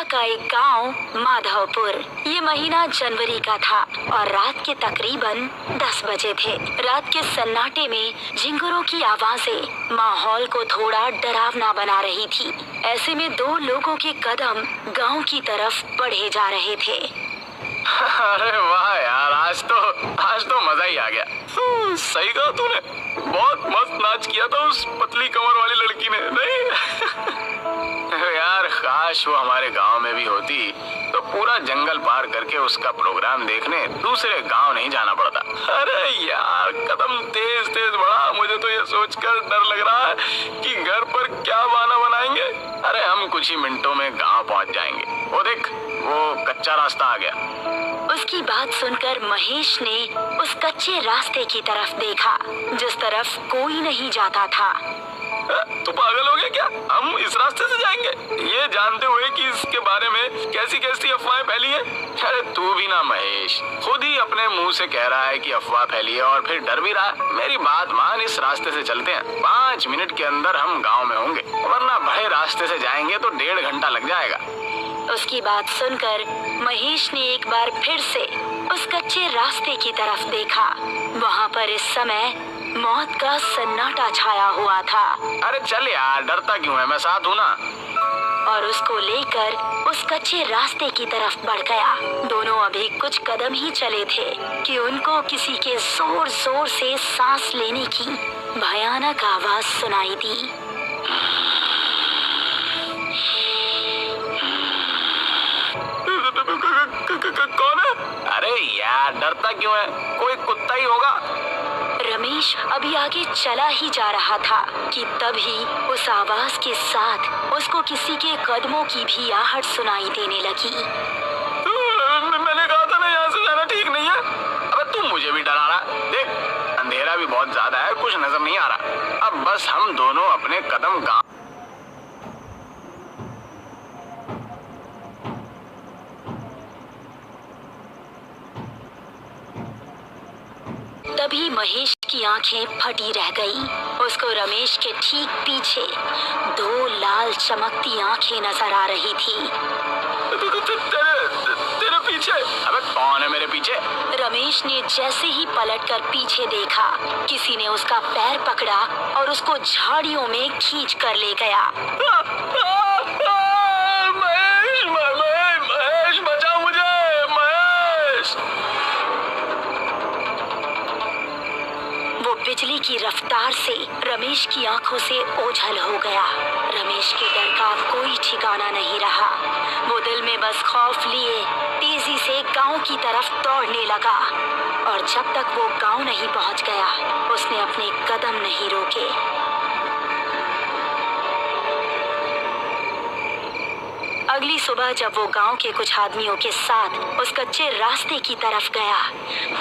का एक गांव माधवपुर। ये महीना जनवरी का था और रात के तकरीबन 10 बजे थे। रात के सन्नाटे में झिंगुरों की आवाजें माहौल को थोड़ा डरावना बना रही थी। ऐसे में दो लोगों के कदम गांव की तरफ बढ़े जा रहे थे। अरे वाह यार, आज तो मजा ही आ गया। सही कहा तूने, बहुत मस्त नाच किया था उस पतली कमर वाली लड़की ने, नहीं? यार काश वो हमारे गांव में भी होती तो पूरा जंगल पार करके उसका प्रोग्राम देखने दूसरे गांव नहीं जाना पड़ता। अरे यार कदम तेज तेज बढ़ा, मुझे तो ये सोचकर डर लग रहा है कि घर पर क्या बहाना बनाएंगे। अरे हम कुछ ही मिनटों में गांव पहुंच जाएंगे। वो देख, वो कच्चा रास्ता आ गया। उसकी बात सुनकर महेश ने उस कच्चे रास्ते की तरफ देखा जिस तरफ कोई नहीं जाता था। तू पागल हो गया क्या? हम इस रास्ते से जाएंगे ये जानते हुए कि इसके बारे में कैसी कैसी अफवाहें फैली है। अरे तू भी ना महेश, खुद ही अपने मुंह से कह रहा है कि अफवाह फैली है और फिर डर भी रहा है। मेरी बात मान, इस रास्ते से चलते हैं। 5 मिनट के अंदर हम गाँव में होंगे, वरना बड़े रास्ते से जाएंगे तो 1.5 घंटा लग जाएगा। उसकी बात सुनकर महेश ने एक बार फिर से उस कच्चे रास्ते की तरफ देखा। वहाँ पर इस समय मौत का सन्नाटा छाया हुआ था। अरे चल यार, डरता क्यों है, मैं साथ हूँ ना। और उसको लेकर उस कच्चे रास्ते की तरफ बढ़ गया। दोनों अभी कुछ कदम ही चले थे कि उनको किसी के जोर जोर से सांस लेने की भयानक आवाज सुनाई दी। कौन है? अरे यार डरता क्यों है, कोई कुत्ता ही होगा। रमेश अभी आगे चला ही जा रहा था कि तभी उस आवाज के साथ उसको किसी के कदमों की भी आहट सुनाई देने लगी। मैंने कहा था ना, यहाँ से जाना ठीक नहीं है। अबे तू मुझे भी डरा रहा, देख अंधेरा भी बहुत ज्यादा है, कुछ नजर नहीं आ रहा। अब बस हम दोनों अपने कदम गाँव। तभी महेश की आंखें फटी रह गई। उसको रमेश के ठीक पीछे 2 लाल चमकती आंखें नजर आ रही थी। तेरे पीछे? अबे कौन है मेरे पीछे? रमेश ने जैसे ही पलटकर पीछे देखा, किसी ने उसका पैर पकड़ा और उसको झाड़ियों में खींच कर ले गया। महेश बचाओ मुझे, महेश। बिजली की रफ्तार से रमेश की आंखों से ओझल हो गया। रमेश के डर का कोई ठिकाना नहीं रहा। वो दिल में बस खौफ लिए तेजी से गांव की तरफ दौड़ने लगा और जब तक वो गांव नहीं पहुंच गया, उसने अपने कदम नहीं रोके। अगली सुबह जब वो गांव के कुछ आदमियों के साथ उस कच्चे रास्ते की तरफ गया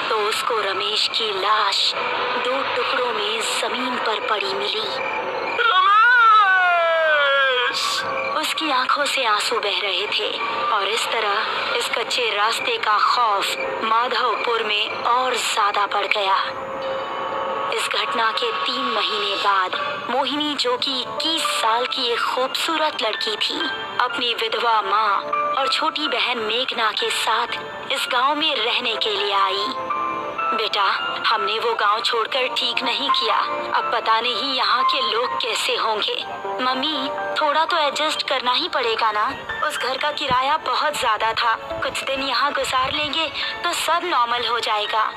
तो उसको रमेश की लाश 2 टुकड़ों में जमीन पर पड़ी मिली। रमेश! उसकी आंखों से आंसू बह रहे थे और इस तरह इस कच्चे रास्ते का खौफ माधवपुर में और ज्यादा बढ़ गया। इस घटना के 3 महीने बाद मोहिनी, जो कि 21 साल की एक खूबसूरत लड़की थी, अपनी विधवा माँ और छोटी बहन मेघना के साथ इस गांव में रहने के लिए आई। बेटा, हमने वो गांव छोड़कर ठीक नहीं किया। अब पता नहीं यहाँ के लोग कैसे होंगे। मम्मी, थोड़ा तो एडजस्ट करना ही पड़ेगा ना। उस घर का किराया बहुत ज्यादा था, कुछ दिन यहाँ गुजार लेंगे तो सब नॉर्मल हो जाएगा।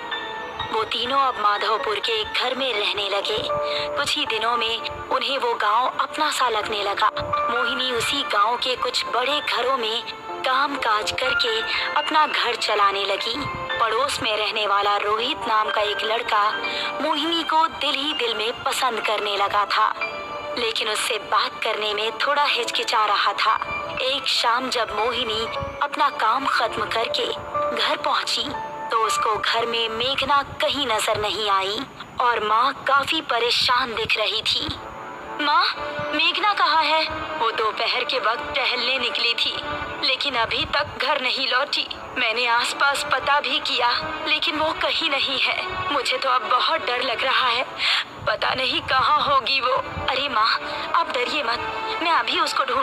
वो तीनों अब माधवपुर के एक घर में रहने लगे। कुछ ही दिनों में उन्हें वो गांव अपना सा लगने लगा। मोहिनी उसी गांव के कुछ बड़े घरों में काम काज करके अपना घर चलाने लगी। पड़ोस में रहने वाला रोहित नाम का एक लड़का मोहिनी को दिल ही दिल में पसंद करने लगा था, लेकिन उससे बात करने में थोड़ा हिचकिचा रहा था। एक शाम जब मोहिनी अपना काम खत्म करके घर पहुंची तो उसको घर में मेघना कहीं नजर नहीं आई और माँ काफी परेशान दिख रही थी। माँ, मेघना कहाँ है? वो दोपहर के वक्त टहलने निकली थी, लेकिन अभी तक घर नहीं लौटी। मैंने आसपास पता भी किया, लेकिन वो कहीं नहीं है। मुझे तो अब बहुत डर लग रहा है, पता नहीं कहाँ होगी वो। अरे माँ, आप डरिए मत, मैं अभी उसको ढूंढ